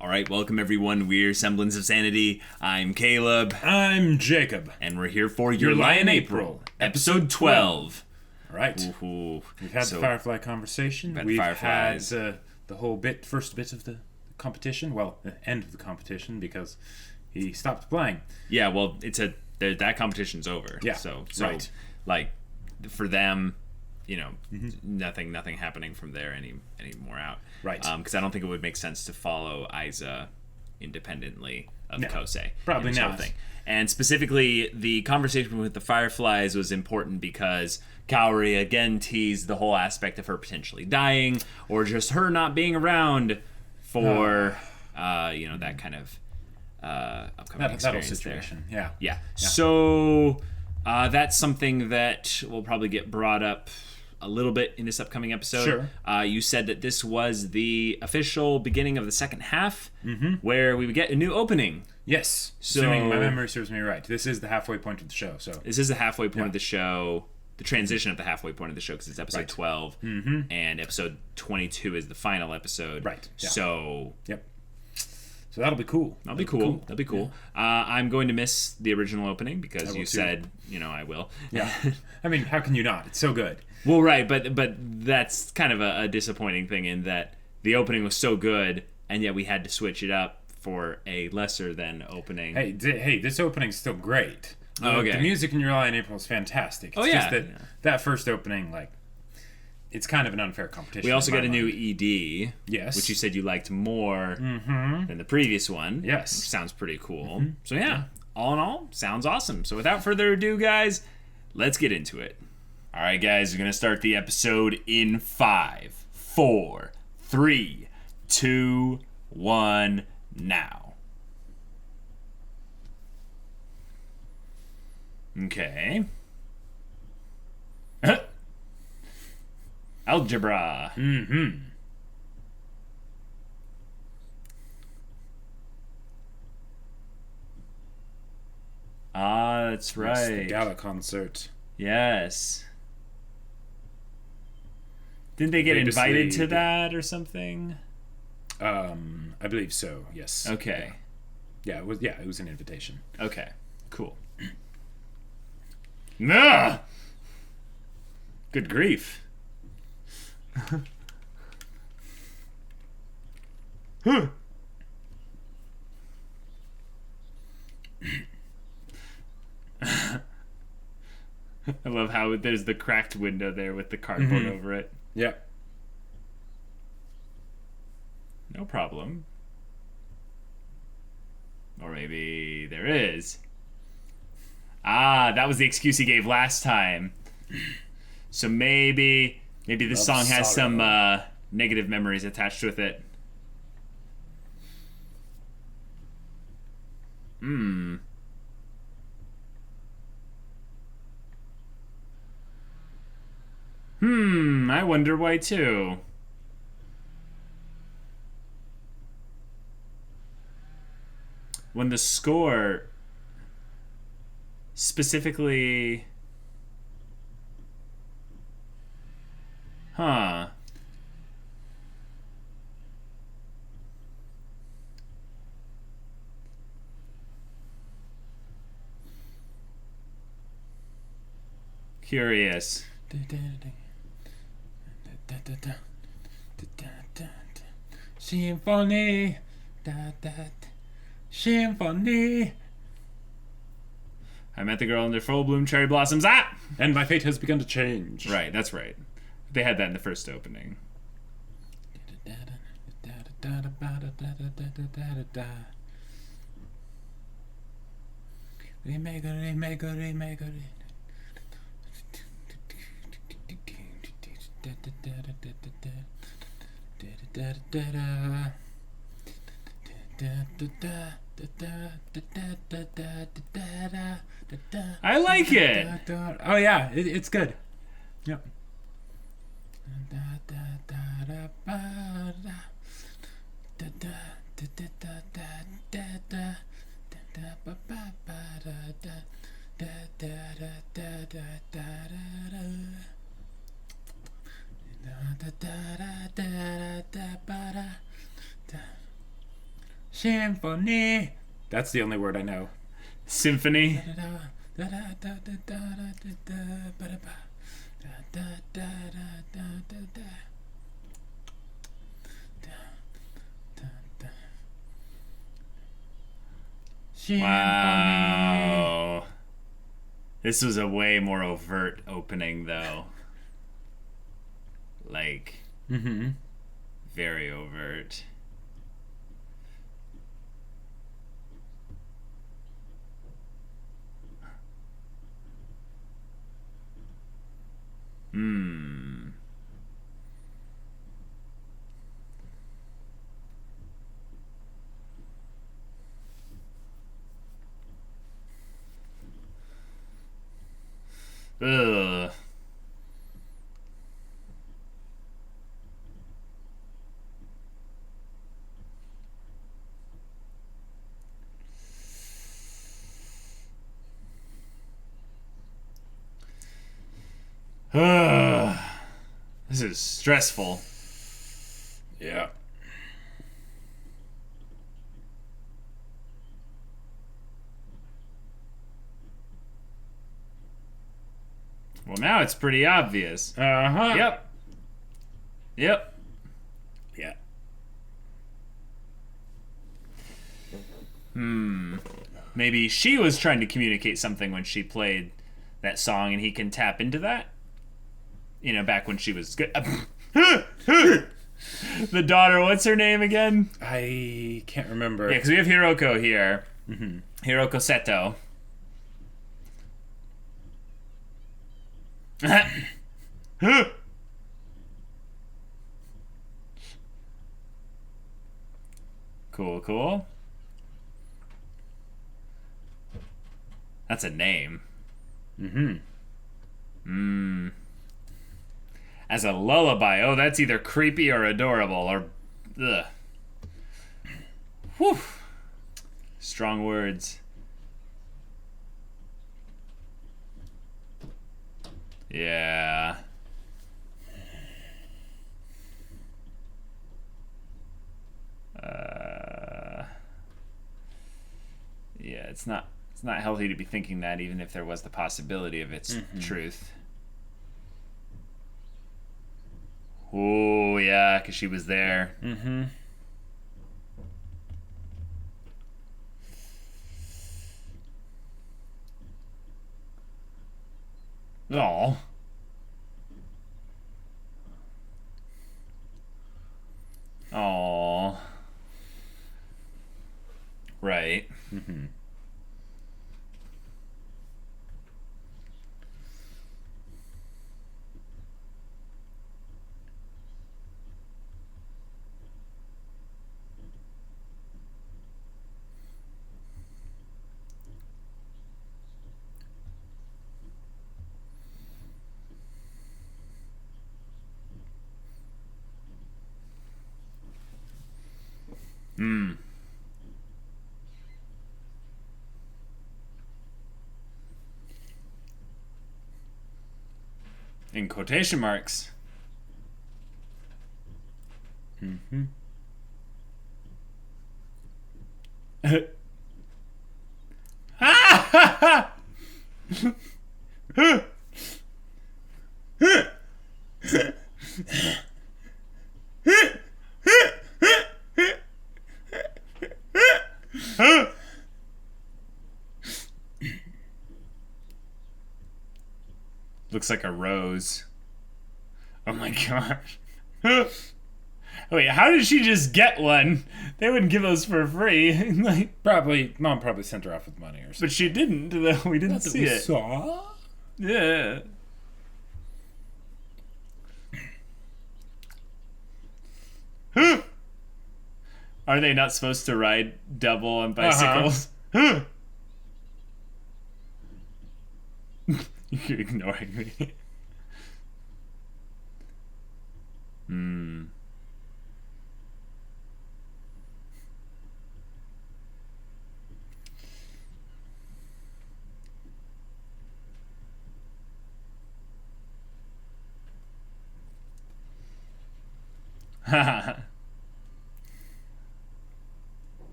All right, welcome everyone. We're Semblance of Sanity. I'm Caleb. I'm Jacob. And we're here for Your Lie in April, episode 12. All right. Ooh. We've had the Firefly conversation. We've had the whole first bit of the competition. Well, the end of the competition because he stopped playing. Yeah, well, that competition's over. Yeah, So right. Like, for them, nothing happening from there anymore out. Right. Because I don't think it would make sense to follow Aiza independently of Kosei. Probably not. And specifically, the conversation with the Fireflies was important because Kaori again teased the whole aspect of her potentially dying or just her not being around for, that kind of upcoming experience situation. there. Yeah. So that's something that will probably get brought up a little bit in this upcoming episode. Sure. You said that this was the official beginning of the second half, where we would get a new opening. Yes. Assuming my memory serves me right. This is the halfway point of the show. So this is the halfway point of the show. The transition of the halfway point of the show because it's episode 12, and episode 22 is the final episode. Right. Yeah. So. Yep. So that'll be cool. That'll be cool. Yeah. I'm going to miss the original opening because you said, I will. Yeah. I mean, how can you not? It's so good. Well, right, but that's kind of a disappointing thing in that the opening was so good, and yet we had to switch it up for a lesser than opening. Hey, this opening's still great. Oh, okay. The music in Your Lie in April is fantastic. It's just that first opening, it's kind of an unfair competition. We also got a new ED, yes, which you said you liked more than the previous one. Yes, which sounds pretty cool. So all in all, sounds awesome. So without further ado, guys, let's get into it. All right, guys, we're gonna start the episode in 5, 4, 3, 2, 1, now. Okay. Algebra. Ah, that's right. It's the gala concert. Yes. Didn't they get invited to that or something? I believe so. Yes. Okay. Yeah, it was an invitation. Okay. Cool. Nah. Good grief. Huh. I love how there's the cracked window there with the cardboard over it. Yep. No problem. Or maybe there is. Ah, that was the excuse he gave last time. So maybe this song has some negative memories attached with it. I wonder why too. When the score specifically... Huh. Curious. Symphony. Symphony. I met the girl under full bloom cherry blossoms. Ah! And my fate has begun to change. Right, that's right. They had that in the first opening. I like it. Oh yeah, it's good. Yep. Symphony. That's the only word I know. Symphony. Wow. This was a way more overt opening, though. Like, very overt. Ugh. This is stressful. Yeah. Well, now it's pretty obvious. Uh-huh. Yep. Yep. Yeah. Maybe she was trying to communicate something when she played that song, and he can tap into that. You know, back when she was good. The daughter, what's her name again? I can't remember. Yeah, because we have Hiroko here. Hiroko Seto. Cool, cool. That's a name. As a lullaby. Oh, that's either creepy or adorable or... Ugh. Whew. Strong words. Yeah. Yeah, it's not healthy to be thinking that, even if there was the possibility of its truth. Oh, yeah, because she was there. Oh. Oh. Right. In quotation marks. Looks like a rose. Oh my gosh. Wait, how did she just get one? They wouldn't give those for free. Like, Mom probably sent her off with money or something. but she didn't, though. We didn't see it. Saw? Yeah. Are they not supposed to ride double on bicycles? You're ignoring me.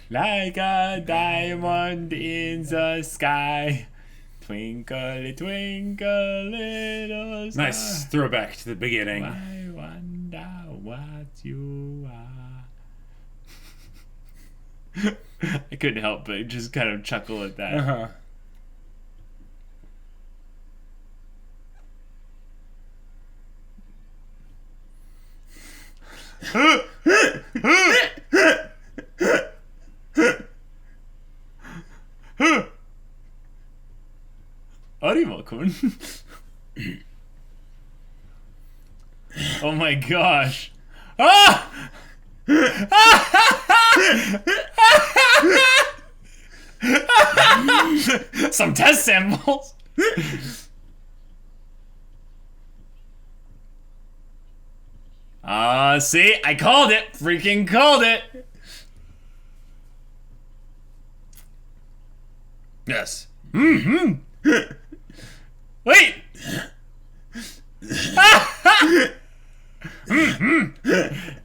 Like a diamond in the sky. Twinkle, twinkle, little star. Nice throwback to the beginning. I wonder what you are. I couldn't help but just kind of chuckle at that. Uh-huh. Arima-kun. Oh my gosh. Ah! Some test samples. See? I called it. Freaking called it. Yes. Wait.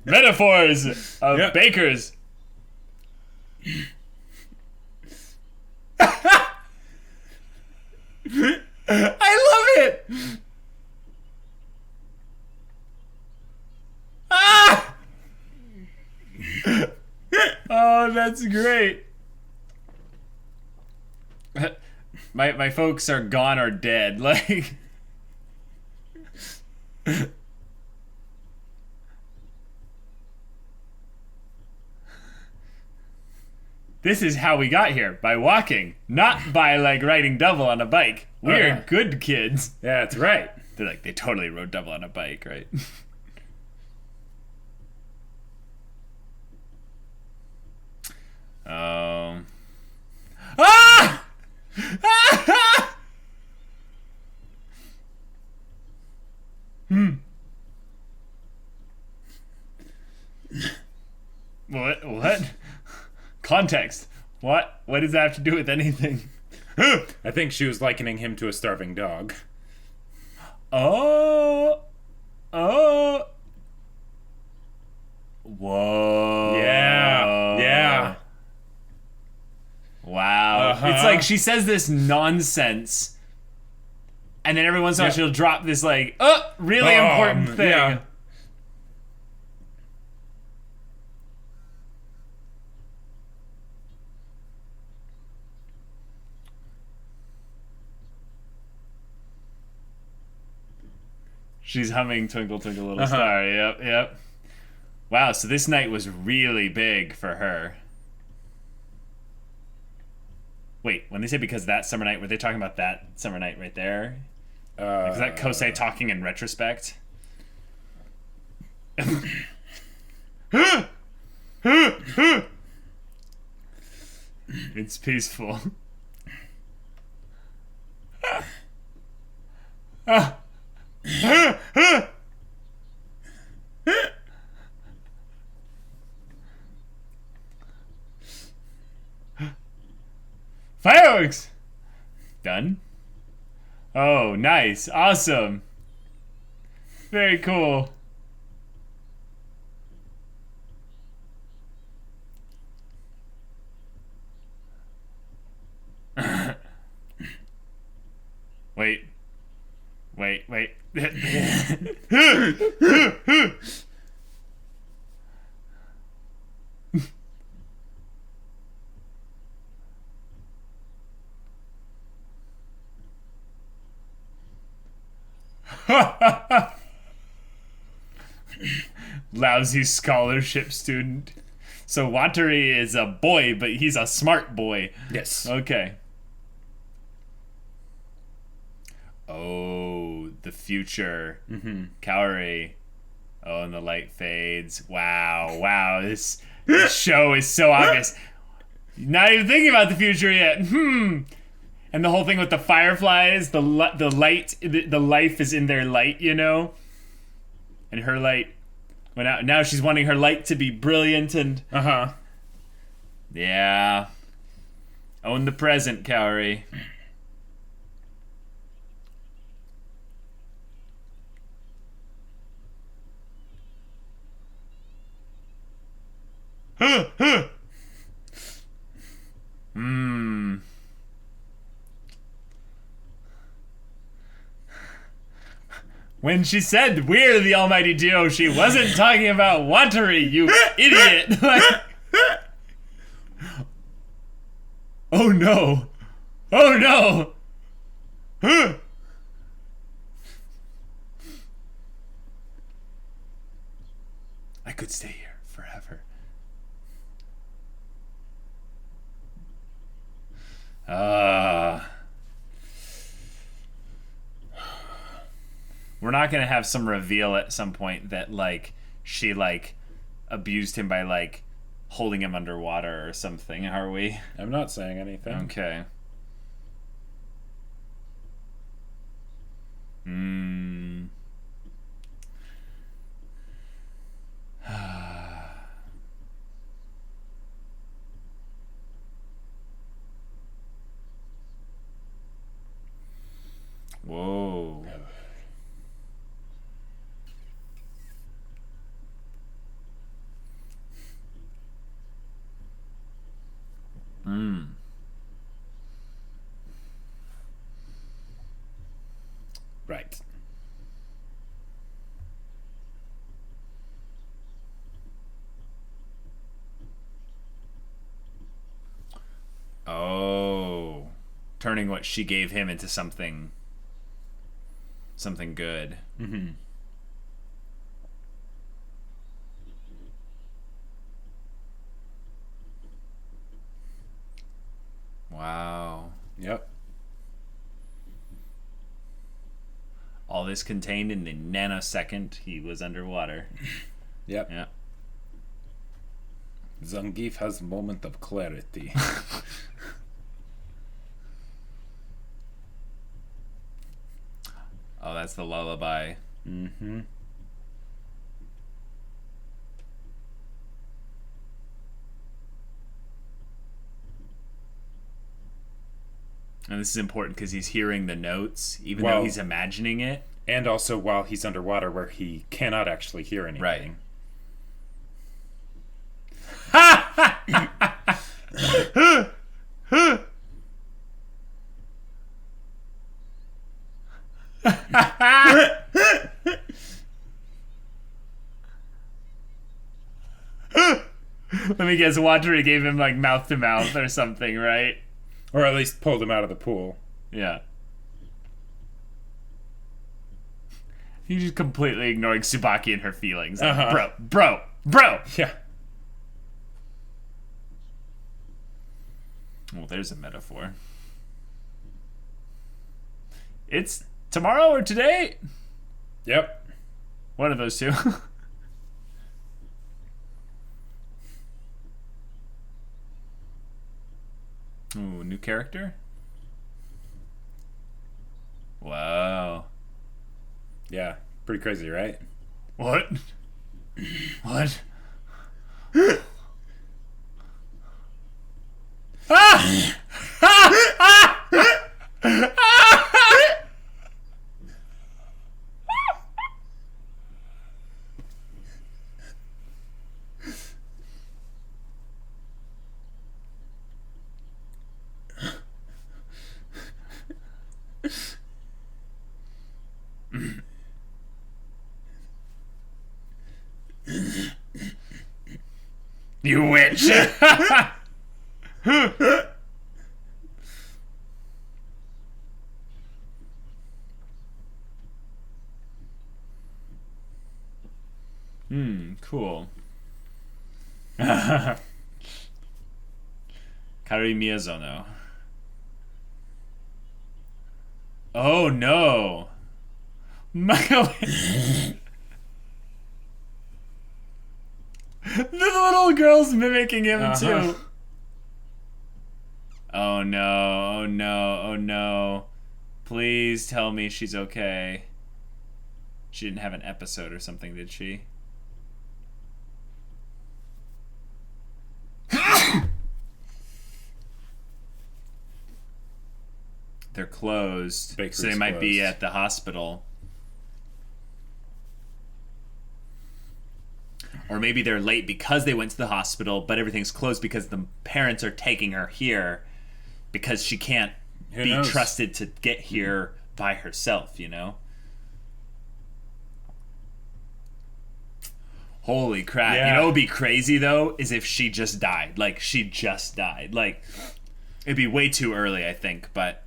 Metaphors of bakers. I love it. Ah! Oh, that's great. My folks are gone or dead. Like, this is how we got here, by walking, not by like riding double on a bike. We're good kids. Yeah, that's right. They're like, they totally rode double on a bike, right? Ah! What? Context. What does that have to do with anything? I think she was likening him to a starving dog. Oh. Whoa. Yeah. Wow. It's like she says this nonsense, and then every once in a while she'll drop this like, really important thing. Yeah. She's humming Twinkle, Twinkle, Little Star. Yep. Wow, so this night was really big for her. Wait, when they say because that summer night, were they talking about that summer night right there? Is that Kosei talking in retrospect? It's peaceful. Fireworks! Done? Oh, nice. Awesome. Very cool. Wait. Lousy scholarship student. So Watari is a boy, but he's a smart boy. Yes. Okay. Oh, the future. Kaori. Oh, and the light fades. Wow. This show is so obvious. Not even thinking about the future yet. And the whole thing with the fireflies, the light, the life is in their light, you know? And her light went out. Now she's wanting her light to be brilliant and... Yeah. Own the present, Kaori. When she said we're the almighty duo, she wasn't talking about watery, you idiot. Like, oh no. Oh no. I could stay here forever. We're not gonna have some reveal at some point that like she like abused him by like holding him underwater or something, are we? I'm not saying anything. Okay. Whoa. Right. Oh. Turning what she gave him into something good. Mm-hmm. Wow. Yep. All this contained in the nanosecond he was underwater. Yep. Yeah. Zangief has a moment of clarity. Oh, that's the lullaby. Mm-hmm. And this is important because he's hearing the notes, even though he's imagining it. And also while he's underwater where he cannot actually hear anything. Right. Let me guess, Watari gave him like mouth to mouth or something, right? Or at least pulled him out of the pool. Yeah. He's just completely ignoring Tsubaki and her feelings. Like, bro. Yeah. Well, there's a metaphor. It's tomorrow or today? Yep. One of those two. Ooh, new character? Wow. Yeah. Pretty crazy, right? What? What? You witch! Cool. Kari Miyazono. Oh no! Michael. The little girl's mimicking him too. Oh no, oh no, oh no. Please tell me she's okay. She didn't have an episode or something, did she? They're closed. Bakery's so they might be closed. at the hospital. Or maybe they're late because they went to the hospital, but everything's closed because the parents are taking her here because she can't Who be knows? trusted to get here by herself, you know? Holy crap. Yeah. You know what would be crazy, though, is if she just died. Like, she just died. Like, it'd be way too early, I think, but...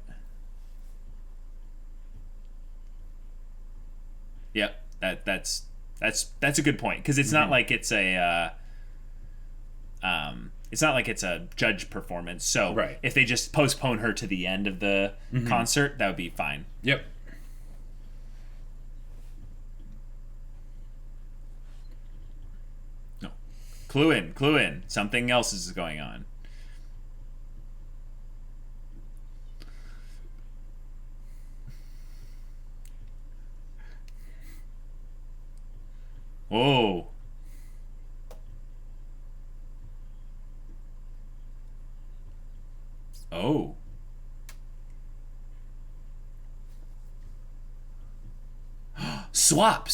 Yep, that's a good point. Because it's not like it's a... it's not like it's a judge performance. So, right. If they just postpone her to the end of the concert, that would be fine. Yep. Clue in. Something else is going on. Whoa. Oh. Swap.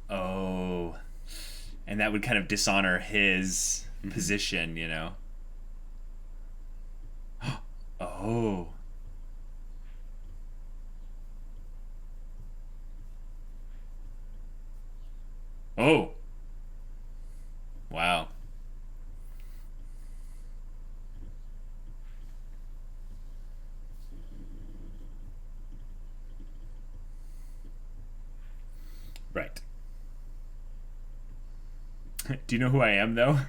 Oh. And that would kind of dishonor his position, you know? Oh. Oh. Wow. Right. Do you know who I am, though?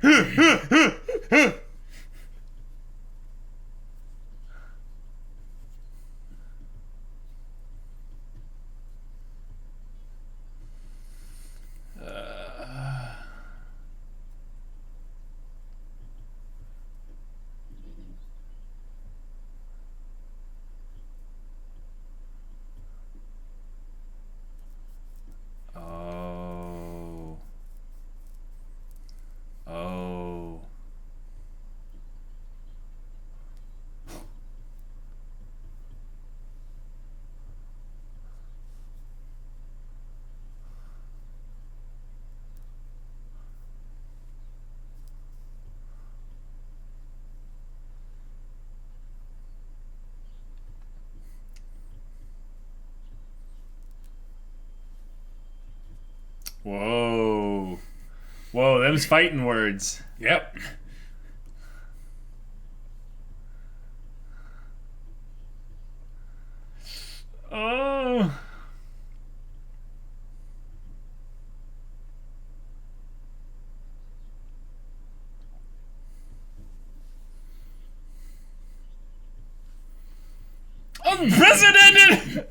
Whoa, them's fighting words. Yep. Oh. Unprecedented!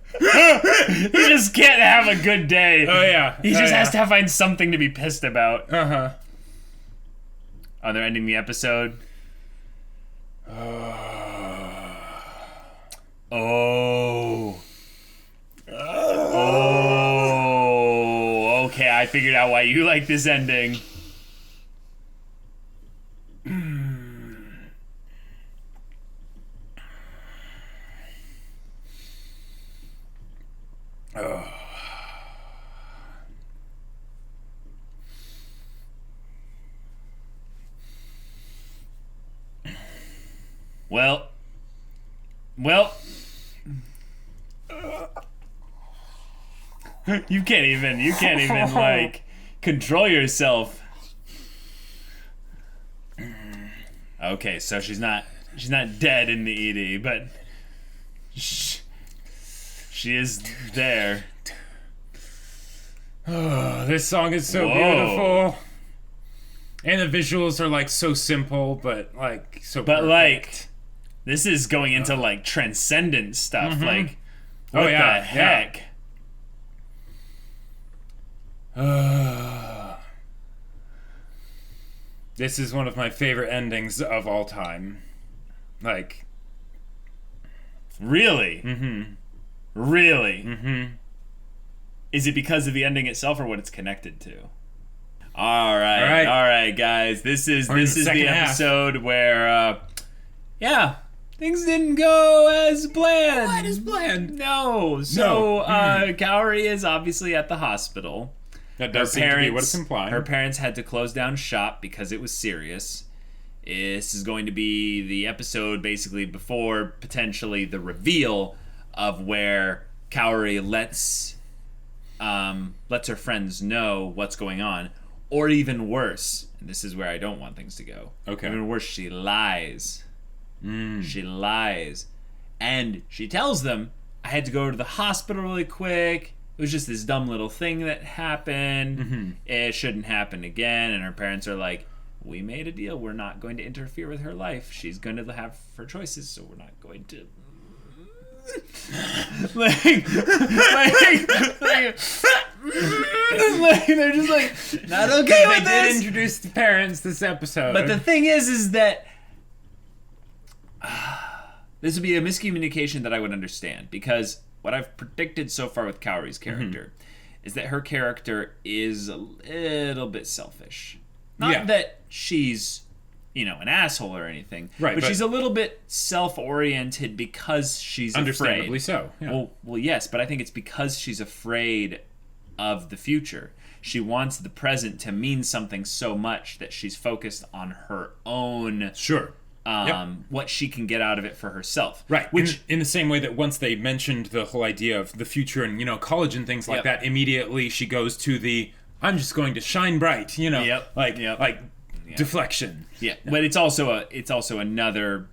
He just can't have a good day. Oh, yeah. He just has to find something to be pissed about. Uh-huh. Oh, they're ending the episode? Oh. Oh. Okay, I figured out why you like this ending. Well, you can't even like control yourself. Okay, so she's not dead in the ED, but she is there. Oh, this song is so beautiful. And the visuals are like so simple, but like so perfect. But like this is going into like transcendent stuff. Like what the heck? This is one of my favorite endings of all time. Like, really? Mm-hmm. Really? Mm-hmm. Is it because of the ending itself or what it's connected to? All right, guys. This is the episode where, things didn't go as planned. What is planned? No. So, Kaori is obviously at the hospital. That does seem to be what it's implying. Her parents had to close down shop because it was serious. This is going to be the episode basically before potentially the reveal of where Kaori lets her friends know what's going on, or even worse, and this is where I don't want things to go. Okay. Even worse, she lies. She lies. And she tells them, I had to go to the hospital really quick. It was just this dumb little thing that happened. It shouldn't happen again. And her parents are like, we made a deal. We're not going to interfere with her life. She's going to have her choices, so we're not going to... they're just like, not okay with this. They did introduce the parents this episode. But the thing is that... this would be a miscommunication that I would understand, because what I've predicted so far with Kaori's character is that her character is a little bit selfish. Not that she's, an asshole or anything. Right, but she's a little bit self-oriented because she's understandably afraid. So. Yeah. Well, yes, but I think it's because she's afraid of the future. She wants the present to mean something so much that she's focused on her own... Sure. What she can get out of it for herself. Right. Which, in the same way that once they mentioned the whole idea of the future and, college and things like that, immediately she goes to the, I'm just going to shine bright, like deflection. Yeah. But it's also another,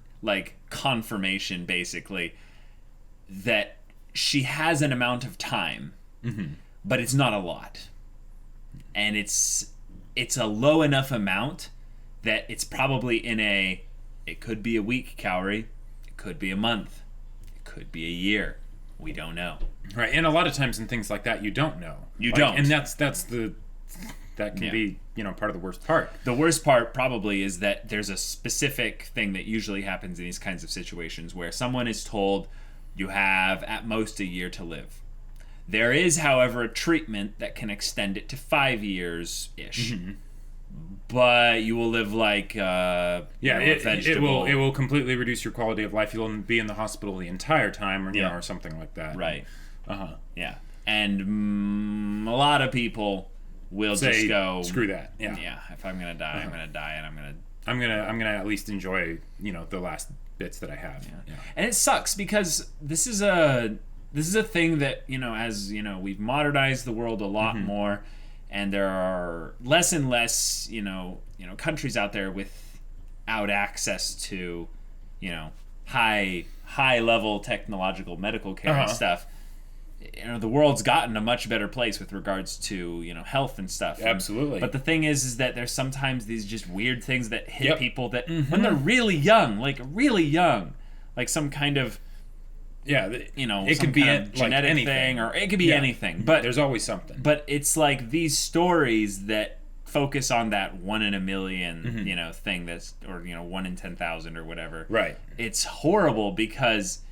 confirmation, basically, that she has an amount of time, but it's not a lot. And it's a low enough amount that it's probably in a... It could be a week, Kaori. It could be a month. It could be a year. We don't know. Right, and a lot of times in things like that, you don't know. You don't. And that can be, part of the worst part. The worst part probably is that there's a specific thing that usually happens in these kinds of situations where someone is told you have at most a year to live. There is, however, a treatment that can extend it to 5 years-ish. But you will live like a vegetable. It will completely reduce your quality of life. You'll be in the hospital the entire time, or something like that. Right. Yeah. And a lot of people will just go, screw that. Yeah. Yeah. If I'm gonna die, I'm gonna die, and I'm gonna at least enjoy the last bits that I have. Yeah. And it sucks because this is a thing that as we've modernized the world a lot more. And there are less and less, countries out there without access to, high level technological medical care and stuff. The world's gotten a much better place with regards to, health and stuff. Absolutely. But the thing is that there's sometimes these just weird things that hit people that when they're really young, like some kind of... it could be a genetic thing, or it could be anything. But there's always something. But it's like these stories that focus on that 1 in a million, thing that's, or 1 in 10,000 or whatever. Right. It's horrible because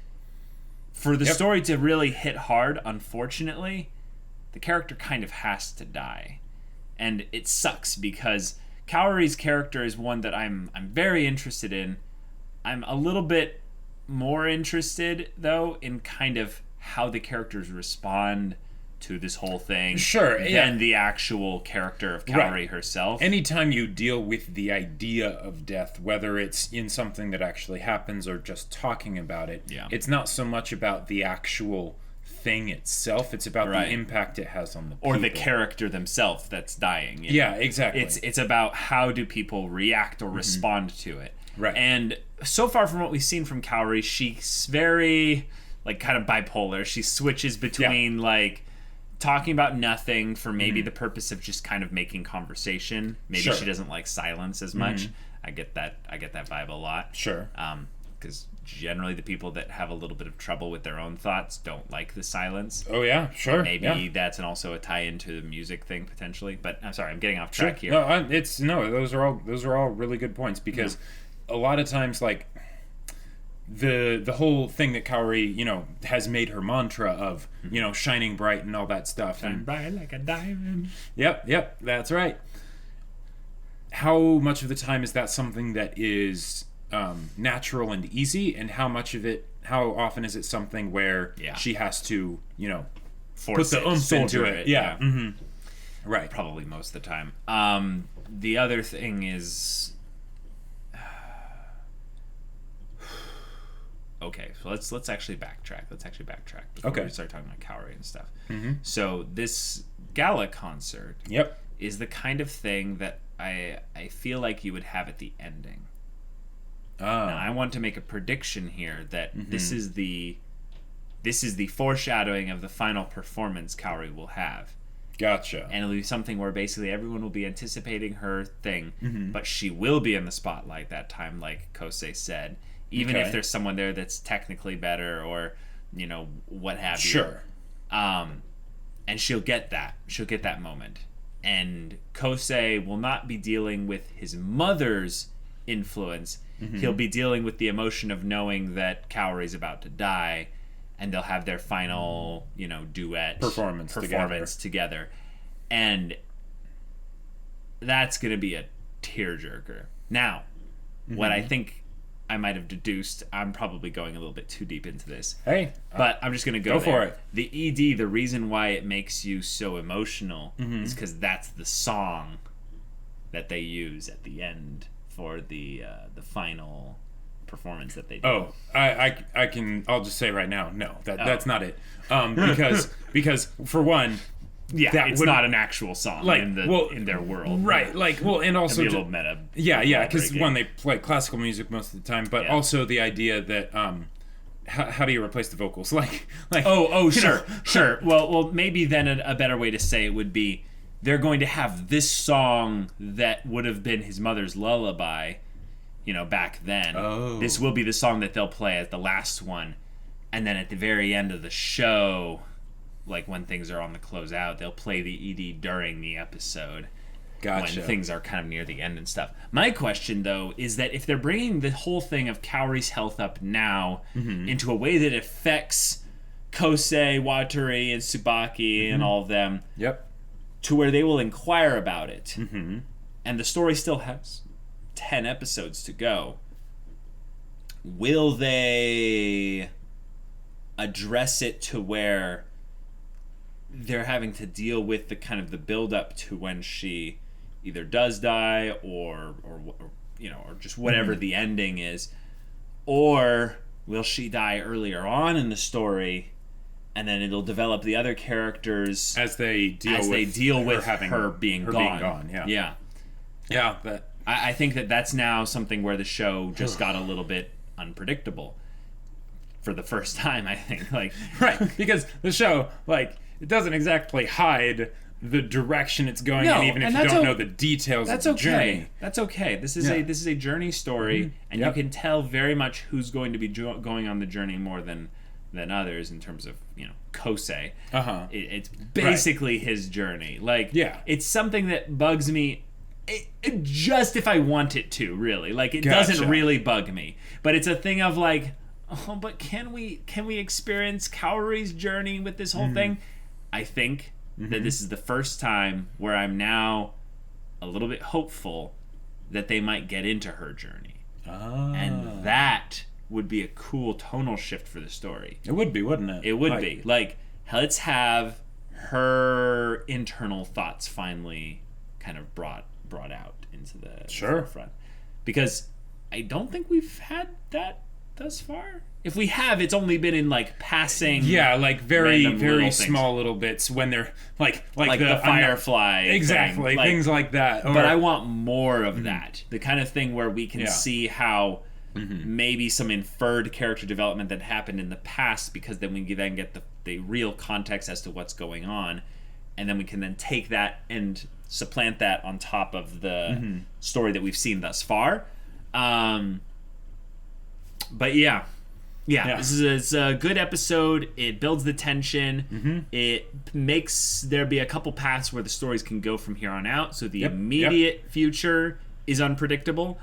for the story to really hit hard, unfortunately, the character kind of has to die, and it sucks because Kaori's character is one that I'm very interested in. I'm a little bit more interested though in kind of how the characters respond to this whole thing than the actual character of Kaori herself. Anytime you deal with the idea of death, whether it's in something that actually happens or just talking about it, it's not so much about the actual thing itself, it's about the impact it has on the people. Or the character themselves that's dying. Yeah, exactly. It's about how do people react or respond to it. Right. And so far from what we've seen from Kaori, she's very, kind of bipolar. She switches between, talking about nothing for maybe the purpose of just kind of making conversation. Maybe she doesn't like silence as much. I get that vibe a lot. Sure. Because generally the people that have a little bit of trouble with their own thoughts don't like the silence. Oh, yeah, sure. Maybe that's also a tie into the music thing, potentially. But I'm sorry, I'm getting off track here. No, those are all really good points because... A lot of times, the whole thing that Kaori, has made her mantra of, shining bright and all that stuff. Shine bright like a diamond. Yep, that's right. How much of the time is that something that is natural and easy, and how often is it something where she has to, Force put the oomph into it? Yeah. Right. Probably most of the time. The other thing is... okay, so let's actually backtrack. Before we start talking about Kaori and stuff. So this gala concert is the kind of thing that I feel like you would have at the ending. Now, I want to make a prediction here that this is the foreshadowing of the final performance Kaori will have. Gotcha. And it'll be something where basically everyone will be anticipating her thing, but she will be in the spotlight that time, like Kosei said. Even if there's someone there that's technically better or, what have you. Sure. And she'll get that. She'll get that moment. And Kosei will not be dealing with his mother's influence. He'll be dealing with the emotion of knowing that Kaori's about to die. And they'll have their final, duet performance together. And that's going to be a tearjerker. Now, what I think I might have deduced, I'm probably going a little bit too deep into this. Hey. But I'm just going to go there. For it. The ED, the reason why it makes you so emotional is because that's the song that they use at the end for the final performance that they do. I'll just say right now, no, that's not it. Because for one, it's not an actual song in their world, right? And also it'd be a little meta. Because one, they play classical music most of the time, but also the idea that how do you replace the vocals? Sure. Well, maybe then a better way to say it would be they're going to have this song that would have been his mother's lullaby. Back then. This will be the song that they'll play as the last one. And then at the very end of the show, like when things are on the closeout, they'll play the ED during the episode. Gotcha. When things are kind of near the end and stuff. My question, though, is that if they're bringing the whole thing of Kaori's health up now into a way that affects Kosei, Watari, and Tsubaki and all of them, to where they will inquire about it, and the story still has 10 episodes to go, will they address it to where they're having to deal with the kind of the build up to when she either does die or just whatever the ending is, or will she die earlier on in the story and then it'll develop the other characters as they deal with her being gone. But I think that's now something where the show just got a little bit unpredictable for the first time, I think. Right, because the show, it doesn't exactly hide the direction it's going in, even if you don't know the details of the journey. That's okay. This is a journey story, and you can tell very much who's going to be going on the journey more than others in terms of, Kosei. It's basically his journey. It's something that bugs me just if I want it to, really. It doesn't really bug me. But it's a thing of but can we experience Kaori's journey with this whole thing? I think that this is the first time where I'm now a little bit hopeful that they might get into her journey. And that would be a cool tonal shift for the story. It would be, wouldn't it? It would be. Let's have her internal thoughts finally kind of brought out into the forefront. Because I don't think we've had that thus far. If we have, it's only been in passing. Yeah, very small little bits when they're like the firefly. Exactly, things like that. But I want more of that. The kind of thing where we can see how maybe some inferred character development that happened in the past, because then we then get the real context as to what's going on, and then we can then take that and supplant that on top of the story that we've seen thus far. But this is a good episode. It builds the tension. It makes there be a couple paths where the stories can go from here on out. So the immediate future is unpredictable.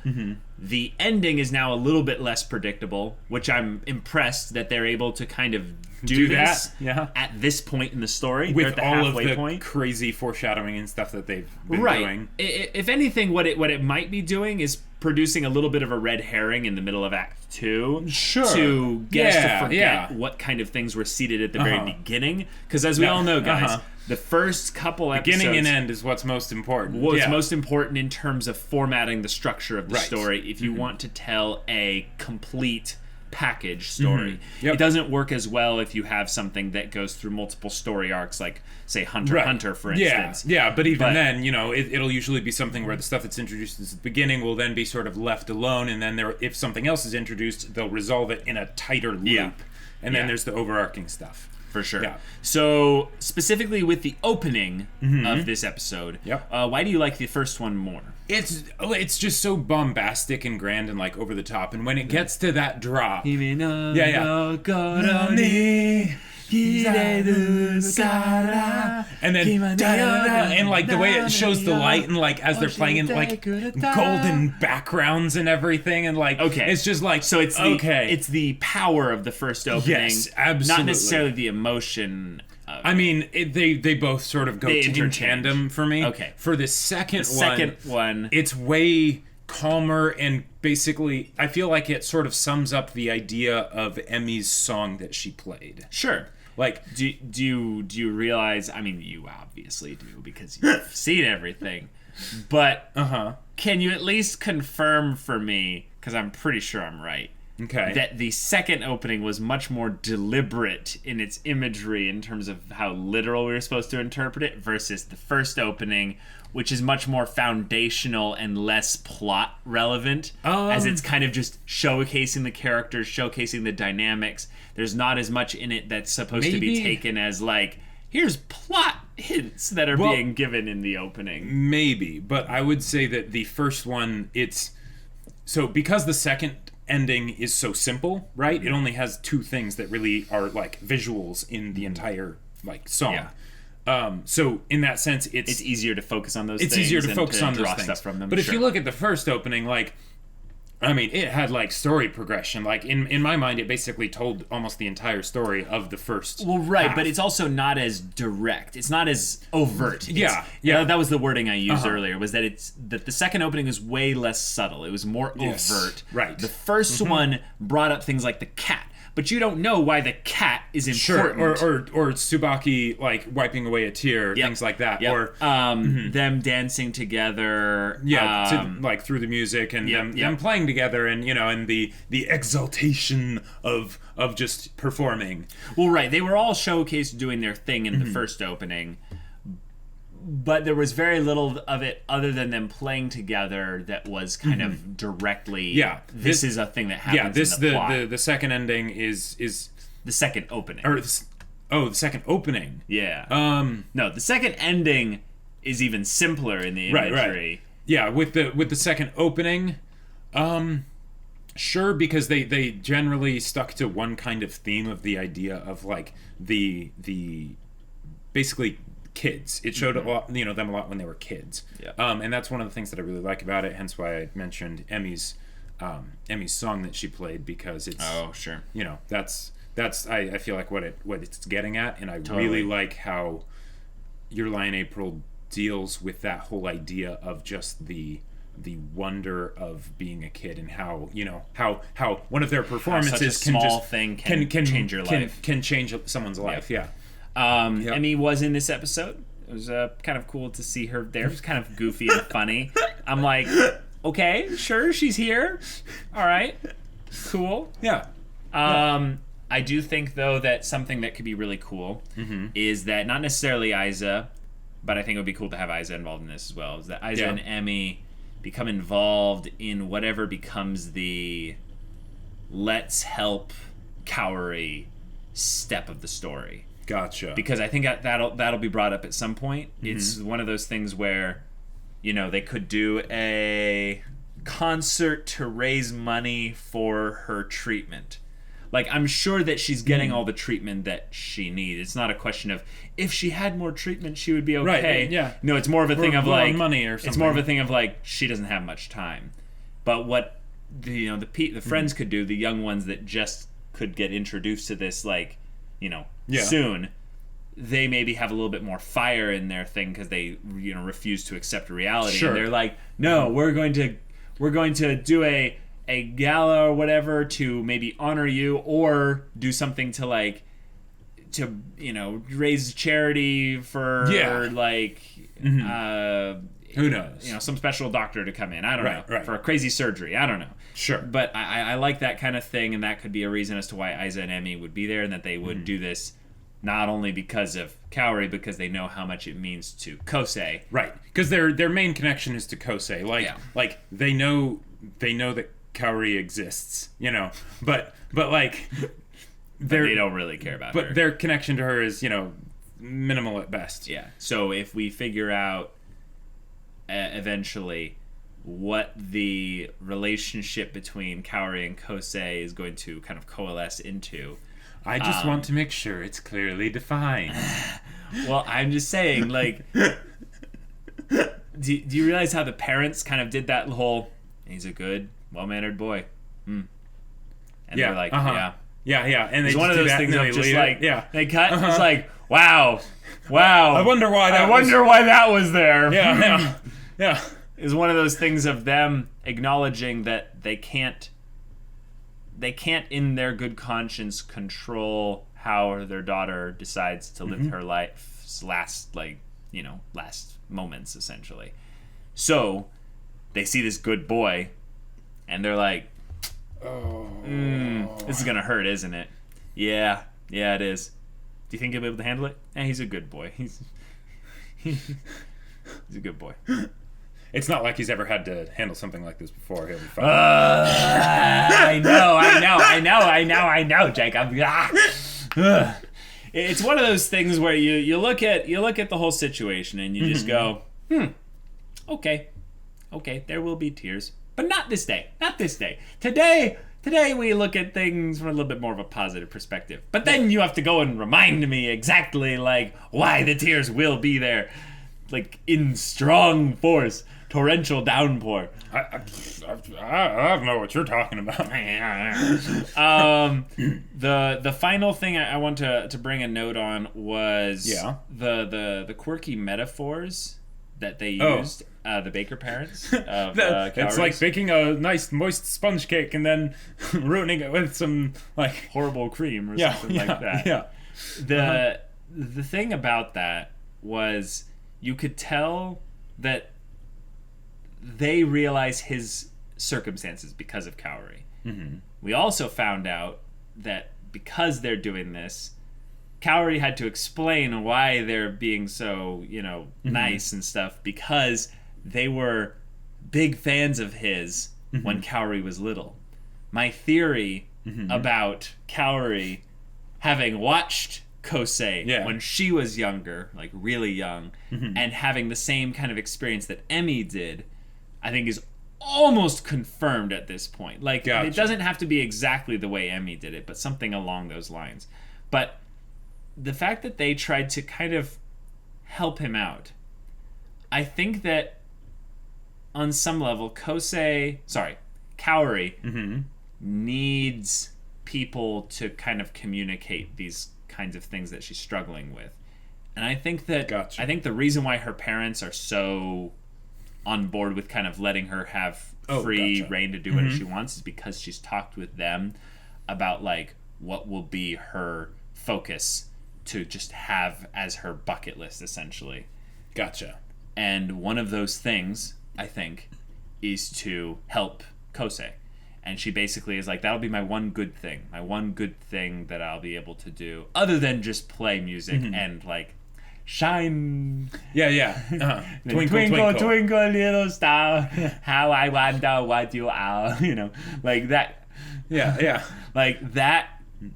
The ending is now a little bit less predictable, which I'm impressed that they're able to kind of do this at this point in the story. With the all of the crazy foreshadowing and stuff that they've been doing. If anything, what it might be doing is producing a little bit of a red herring in the middle of Act 2 to get us to forget what kind of things were seeded at the very beginning. Because as we all know, guys, the first couple episodes... Beginning and end is what's most important. What's most important in terms of formatting the structure of the story. If you want to tell a complete package story. Mm-hmm. Yep. It doesn't work as well if you have something that goes through multiple story arcs, like, say, Hunter x Hunter, for instance. Yeah, but even then, you know, it'll usually be something where the stuff that's introduced at the beginning will then be sort of left alone, and then if something else is introduced, they'll resolve it in a tighter loop. And then there's the overarching stuff. For sure. Yeah. So, specifically with the opening of this episode, why do you like the first one more? It's just so bombastic and grand and like over the top, and when it gets to that drop, and then and like the way it shows the light and like as they're playing in like golden backgrounds and everything, and like it's just like, so it's it's the power of the first opening, yes, absolutely, not necessarily the emotion. I mean, they both sort of go in tandem for me. Okay. For the second one, it's way calmer, and basically, I feel like it sort of sums up the idea of Emmy's song that she played. Sure. Like, do you realize? I mean, you obviously do because you've seen everything. But can you at least confirm for me? Because I'm pretty sure I'm right. Okay. That the second opening was much more deliberate in its imagery in terms of how literal we were supposed to interpret it versus the first opening, which is much more foundational and less plot relevant, as it's kind of just showcasing the characters, showcasing the dynamics. There's not as much in it that's supposed to be taken as like, here's plot hints that are being given in the opening. Maybe, but I would say that the first one, because the second ending is so simple, right? It only has two things that really are like visuals in the entire like song. So in that sense, it's easier to focus on those things. It's easier to focus on those draw things. Stuff from them. But if you look at the first opening, like, I mean, it had like story progression. Like in my mind, it basically told almost the entire story of the first. Well, right, half. but it's also not as direct. It's not as overt. Yeah. That was the wording I used earlier. Was that the second opening is way less subtle. It was more overt. Right. The first one brought up things like the cat. But you don't know why the cat is important. Sure, or Tsubaki like wiping away a tear, things like that, or them dancing together, like through the music and them playing together, and you know, and the exaltation of just performing. Well, right, they were all showcased doing their thing in the first opening. But there was very little of it other than them playing together that was kind of directly. This is a thing that happens. In the plot. The second ending is the second opening. The second opening. Yeah. No, the second ending is even simpler in the imagery. Right. Yeah, with the second opening, sure, because they generally stuck to one kind of theme of the idea of like the basically kids. It showed a lot, them a lot when they were kids. And that's one of the things that I really like about it. Hence why I mentioned Emmy's song that she played, because it's that's I feel like what it's getting at, and I really like how Your Lie in April deals with that whole idea of just the wonder of being a kid, and how how one of their performances can change your life, can change someone's life. Emmy was in this episode. It was kind of cool to see her there. It was kind of goofy and funny. I'm like, okay, sure, she's here. All right, cool. I do think, though, that something that could be really cool is that not necessarily Isa, but I think it would be cool to have Isa involved in this as well, is that Isa and Emmy become involved in whatever becomes the let's help Kaori step of the story. Gotcha. Because I think that'll be brought up at some point. It's one of those things where, they could do a concert to raise money for her treatment. Like, I'm sure that she's getting all the treatment that she needs. It's not a question of if she had more treatment, she would be okay. Right, yeah. No, it's more of a thing of like money or something. It's more of a thing of like she doesn't have much time. But what the friends could do, the young ones that just could get introduced to this, like, soon, they maybe have a little bit more fire in their thing because they refuse to accept reality. Sure. And they're like, no, we're going to do a gala or whatever to maybe honor you, or do something to raise charity for Who knows? You know, some special doctor to come in. I don't know. Right. For a crazy surgery. I don't know. Sure. But I like that kind of thing, and that could be a reason as to why Aiza and Emmy would be there, and that they would do this not only because of Kaori, because they know how much it means to Kosei. Right. Because their main connection is to Kosei. Like they know that Kaori exists, you know. But like they don't really care about her. But their connection to her is, you know, minimal at best. Yeah. So if we figure out eventually what the relationship between Kaori and Kosei is going to kind of coalesce into, I just want to make sure it's clearly defined. Well, I'm just saying, like, do you realize how the parents kind of did that whole, he's a good, well-mannered boy. And they're like, Yeah, and it's one of those things of just like, they cut, it's like, wow. I wonder why that was there. Yeah. Is one of those things of them acknowledging that they can't in their good conscience control how their daughter decides to live her life's last moments, essentially. So they see this good boy and they're like, this is gonna hurt, isn't it? Yeah, it is. Do you think he'll be able to handle it? He's a good boy. He's a good boy. It's not like he's ever had to handle something like this before. He'll be fine. I know, Jacob. It's one of those things where you look at the whole situation and you just go, okay, there will be tears, but not this day. Today we look at things from a little bit more of a positive perspective. But then you have to go and remind me exactly like why the tears will be there, like in strong force. Torrential downpour. I don't know what you're talking about. The final thing I want to bring a note on was the quirky metaphors that they used, the Baker parents. It's like baking a nice moist sponge cake and then ruining it with some like horrible cream or something like that. Yeah. The thing about that was you could tell that they realize his circumstances because of Kaori. We also found out that because they're doing this, Kaori had to explain why they're being so, nice and stuff, because they were big fans of his when Kaori was little. My theory about Kaori having watched Kosei when she was younger, like really young, and having the same kind of experience that Emmy did, I think is almost confirmed at this point. Like, It doesn't have to be exactly the way Emmy did it, but something along those lines. But the fact that they tried to kind of help him out, I think that on some level, Kaori needs people to kind of communicate these kinds of things that she's struggling with. And I think that I think the reason why her parents are so on board with kind of letting her have free reign to do what she wants is because she's talked with them about like what will be her focus to just have as her bucket list, essentially. Gotcha. And one of those things, I think, is to help Kosei. And she basically is like, that'll be my one good thing that I'll be able to do, other than just play music and like shine. Twinkle, twinkle, little star, how I wonder what you are. Like that. Like that.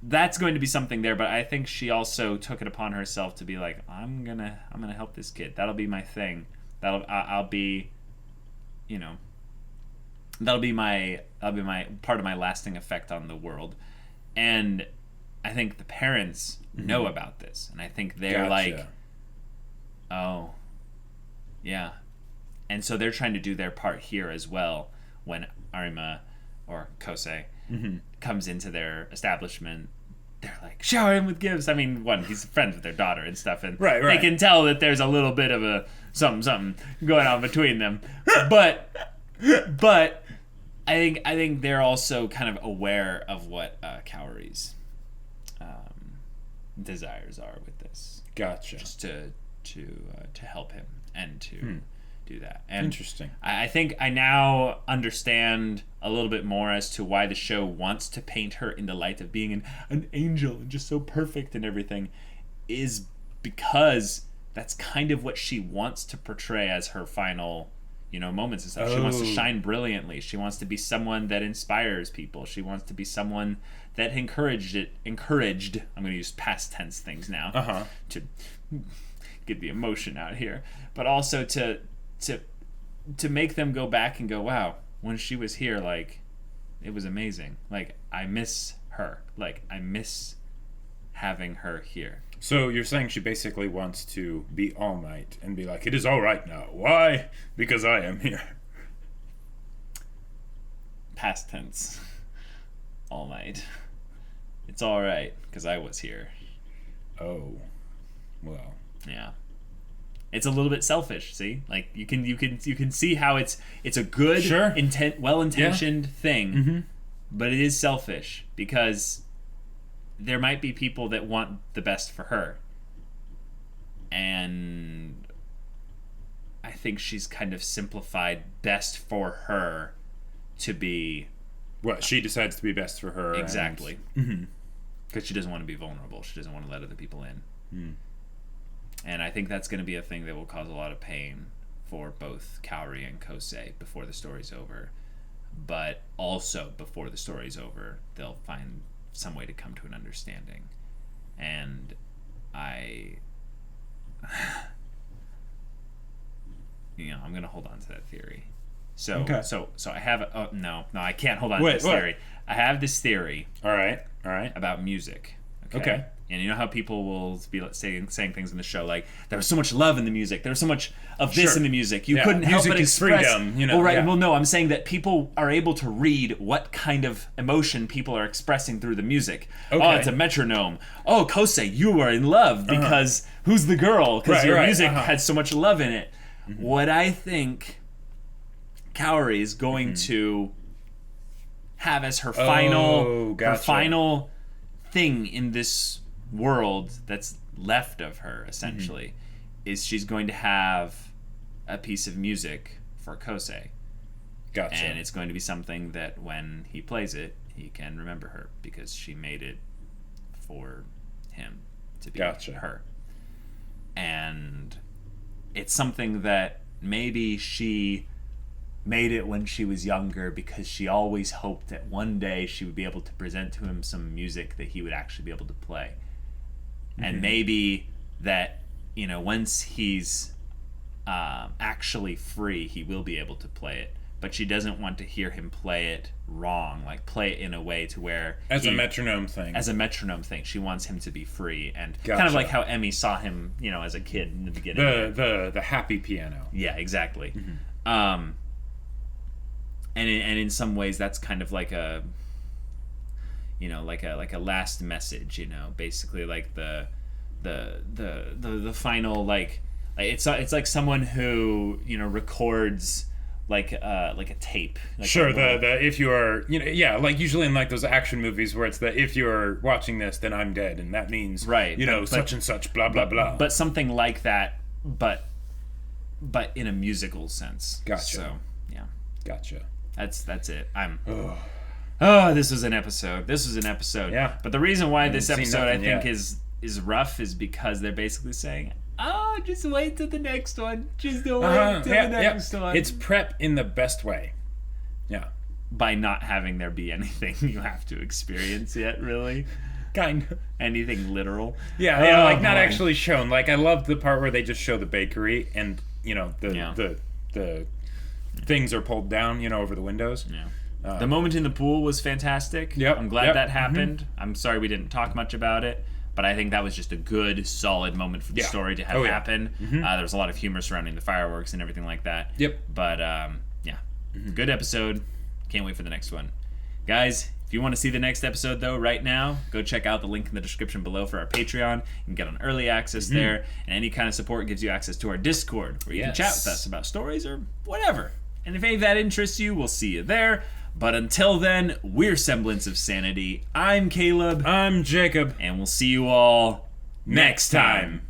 That's going to be something there, but I think she also took it upon herself to be like, I'm gonna help this kid. That'll be my thing. I'll be my part of my lasting effect on the world. And I think the parents know about this, and I think they're like, oh, yeah. And so they're trying to do their part here as well when Arima or Kosei comes into their establishment. They're like, shower him with gifts. I mean, he's friends with their daughter and stuff, and they can tell that there's a little bit of a something going on between them. But I think they're also kind of aware of what Kaori's desires are with this. Gotcha. Just to help him and to do that. And interesting. I think I now understand a little bit more as to why the show wants to paint her in the light of being an angel and just so perfect and everything, is because that's kind of what she wants to portray as her final, moments and stuff. She wants to shine brilliantly. She wants to be someone that inspires people. She wants to be someone that encouraged. I'm going to use past tense things now to get the emotion out here, but also to make them go back and go, wow, when she was here, like, it was amazing. Like, I miss her. Like, I miss having her here. So you're saying she basically wants to be All Might and be like, it is all right now. Why? Because I am here. Past tense. All Might. It's all right because I was here. Oh, well. Yeah. It's a little bit selfish. See, like you can see how it's a good, sure, well-intentioned thing, but it is selfish because there might be people that want the best for her, and I think she's kind of simplified best for her to be what she decides to be best for her. Exactly. Because she doesn't want to be vulnerable. She doesn't want to let other people in. And I think that's going to be a thing that will cause a lot of pain for both Kaori and Kosei before the story's over. But also, before the story's over, they'll find some way to come to an understanding. And I'm going to hold on to that theory. So I have no, I can't hold on to this theory. I have this theory. All right. About music. Okay. And you know how people will be saying things in the show like, there was so much love in the music, there was so much of this in the music, you couldn't help but express freedom, Well, no, I'm saying that people are able to read what kind of emotion people are expressing through the music. Okay. Oh, it's a metronome. Oh, Kosei, you are in love because who's the girl? Because your music had so much love in it. What I think Kaori is going to have as her final thing in this world that's left of her, essentially, is she's going to have a piece of music for Kosei. Gotcha. And it's going to be something that when he plays it, he can remember her because she made it for him to be her. And it's something that maybe she made it when she was younger because she always hoped that one day she would be able to present to him some music that he would actually be able to play. And maybe that, once he's actually free, he will be able to play it. But she doesn't want to hear him play it wrong, like play it in a way to where... As a metronome thing. As a metronome thing. She wants him to be free. And kind of like how Emmy saw him, as a kid in the beginning. The happy piano. Yeah, exactly. And in some ways, that's kind of like a... like a last message, basically like the final, like it's like someone who records like a tape. Like sure, the if you are like usually in like those action movies where it's the if you're watching this then I'm dead and that means such and such blah blah blah. But something like that, but in a musical sense. Gotcha. So yeah. Gotcha. That's it. Oh, this was an episode. Yeah. But the reason why this episode I think is rough is because they're basically saying, oh, just wait till the next one. Just wait till the next one. It's prep in the best way. Yeah. By not having there be anything you have to experience yet, really. Kind of. Anything literal. Yeah, like not actually shown. Like I love the part where they just show the bakery and, the things are pulled down, over the windows. Yeah. The moment in the pool was fantastic. Yep. I'm glad that happened. I'm sorry we didn't talk much about it, but I think that was just a good, solid moment for the story to have happen. There was a lot of humor surrounding the fireworks and everything like that. Yep. But, good episode. Can't wait for the next one. Guys, if you want to see the next episode, though, right now, go check out the link in the description below for our Patreon. You can get on early access there, and any kind of support gives you access to our Discord, where you can chat with us about stories or whatever. And if any of that interests you, we'll see you there. But until then, we're Semblance of Sanity. I'm Caleb. I'm Jacob. And we'll see you all next time.